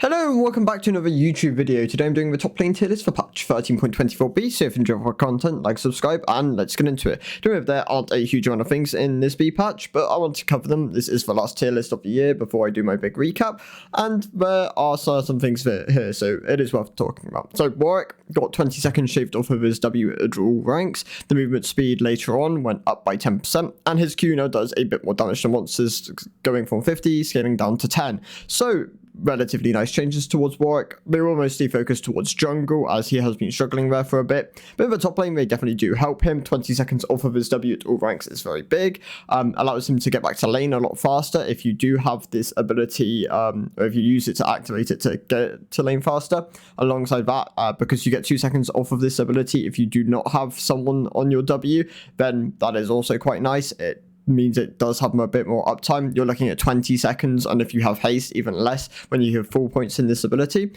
Hello and welcome back to another YouTube video. Today I'm doing the top lane tier list for patch 13.24B, so if you enjoy our content, like, subscribe, and let's get into it. Don't know if there aren't a huge amount of things in this B patch, but I want to cover them. This is the last tier list of the year before I do my big recap, and there are certain things here, so it is worth talking about. So Warwick got 20 seconds shaved off of his W at all ranks, the movement speed later on went up by 10%, and his Q now does a bit more damage to monsters, going from 50, scaling down to 10. So relatively nice changes towards Warwick. They were mostly focused towards jungle, as he has been struggling there for a bit. But in the top lane, they definitely do help him. 20 seconds off of his W at all ranks is very big. Allows him to get back to lane a lot faster if you do have this ability, or if you use it to activate it to get to lane faster. Alongside that, because you get 2 seconds off of this ability, if you do not have someone on your W, then that is also quite nice. It means it does have a bit more uptime. You're looking at 20 seconds, and if you have haste, even less when you have full points in this ability.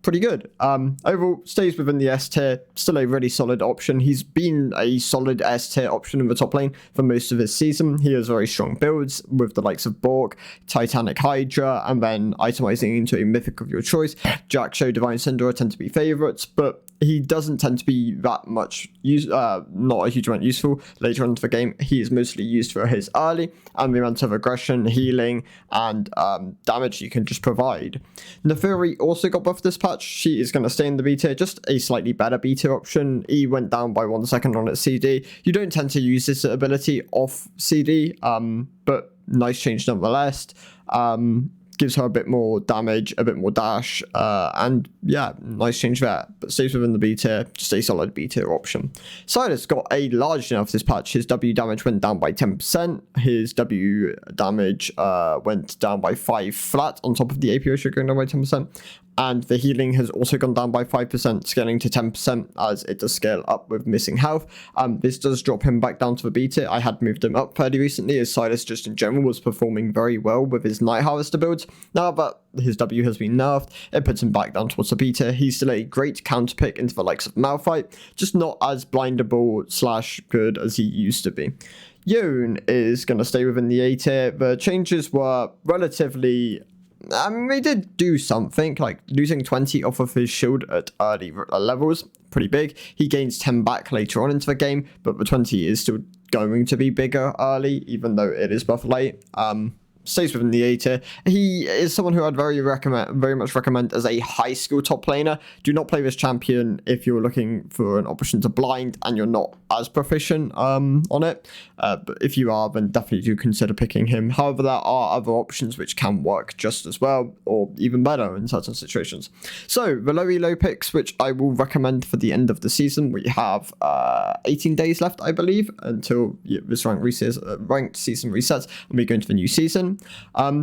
Pretty good. Overall, stays within the S tier, still a really solid option. He's been a solid S tier option in the top lane for most of his season. He has very strong builds with the likes of Bork, Titanic Hydra, and then itemizing into a mythic of your choice. Jack, Show, Divine Cinder tend to be favorites, but he doesn't tend to be that much not a huge amount useful later on into the game. He is mostly used for his early and the amount of aggression, healing, and damage you can just provide. Neferi also got buffed this patch. She is going to stay in the B tier, just a slightly better B tier option. E went down by 1 second on its CD. You don't tend to use this ability off CD, but nice change nonetheless. Gives her a bit more damage, a bit more dash, and yeah, nice change there. But stays within the B tier, just a solid B tier option. Silas got a large nerf this patch. His W damage went down by 10%. His W damage went down by 5 flat on top of the AP ratio going down by 10%. And the healing has also gone down by 5%, scaling to 10% as it does scale up with missing health. This does drop him back down to the B tier. I had moved him up fairly recently, as Silas just in general was performing very well with his Night Harvester builds. Now that his W has been nerfed, it puts him back down towards the B tier. He's still a great counter pick into the likes of Malphite, just not as blindable / good as he used to be. Yone is going to stay within the A tier. The changes were relatively... they did do something, like losing 20 off of his shield at early levels, pretty big. He gains 10 back later on into the game, but the 20 is still going to be bigger early, even though it is buff late. Stays within the A tier. He is someone who I'd very much recommend as a high skill top laner. Do not play this champion if you're looking for an option to blind and you're not as proficient on it. But if you are, then definitely do consider picking him. However, there are other options which can work just as well, or even better in certain situations. So the low elo picks, which I will recommend for the end of the season. We have 18 days left, I believe, until this ranked season resets, and we go into the new season.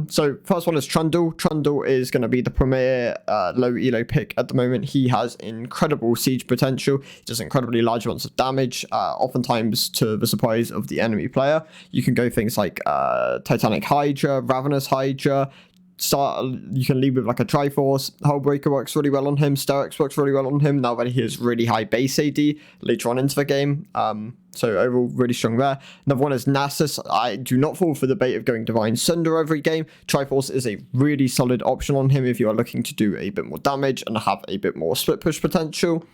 So first one is Trundle. Trundle is going to be the premier low elo pick at the moment. He has incredible siege potential. He does incredibly large amounts of damage, oftentimes to the surprise of the enemy player. You can go things like Titanic Hydra, Ravenous Hydra. You can lead with like a Triforce. Hullbreaker works really well on him. Sterix works really well on him now that he has really high base AD later on into the game. So overall, really strong there. Another one is Nasus. I do not fall for the bait of going Divine Sunder every game. Triforce is a really solid option on him if you are looking to do a bit more damage and have a bit more split push potential.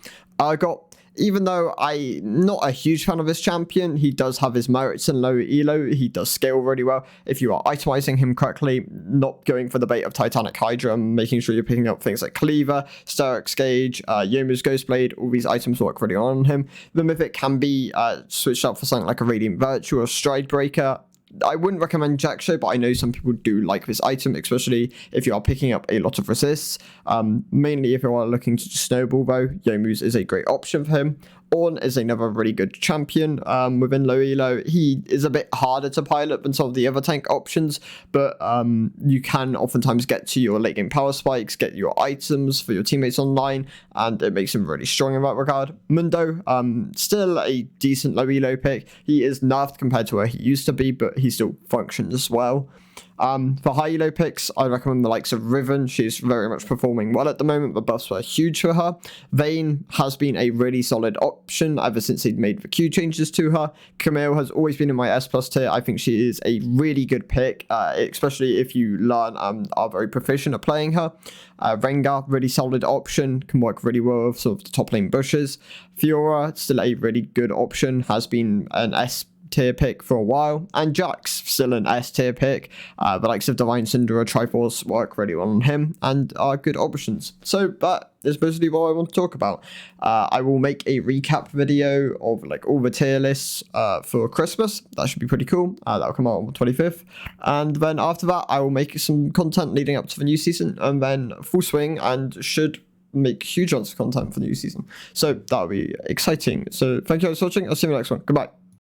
Even though I'm not a huge fan of this champion, he does have his merits in low elo. He does scale really well. If you are itemizing him correctly, not going for the bait of Titanic Hydra, and making sure you're picking up things like Cleaver, Sterix Gauge, Yomu's Ghostblade, all these items work really well on him. The Mythic can be switched out for something like a Radiant Virtue or Stride Breaker. I wouldn't recommend Jack Show, but I know some people do like this item, especially if you are picking up a lot of resists. Mainly if you are looking to snowball though, Yomu's is a great option for him. Ornn is another really good champion within low elo. He is a bit harder to pilot than some of the other tank options, but you can oftentimes get to your late game power spikes, get your items for your teammates online, and it makes him really strong in that regard. Mundo, still a decent low elo pick. He is nerfed compared to where he used to be, but he still functions well. For high elo picks, I recommend the likes of Riven. She's very much performing well at the moment. The buffs were huge for her. Vayne has been a really solid option ever since he'd made the Q changes to her. Camille has always been in my S+ tier. I think she is a really good pick, especially if you learn and are very proficient at playing her. Rengar, really solid option, can work really well with sort of the top lane bushes. Fiora, still a really good option, has been an S tier pick for a while, and Jax, still an S tier pick. The likes of Divine Syndra, Triforce work really well on him and are good options. So that is basically what I want to talk about. I will make a recap video of like all the tier lists for Christmas. That should be pretty cool. That'll come out on the 25th, and then after that I will make some content leading up to the new season, and then full swing, and should make huge amounts of content for the new season. So that'll be exciting. So thank you guys for watching. I'll see you in the next one. Goodbye.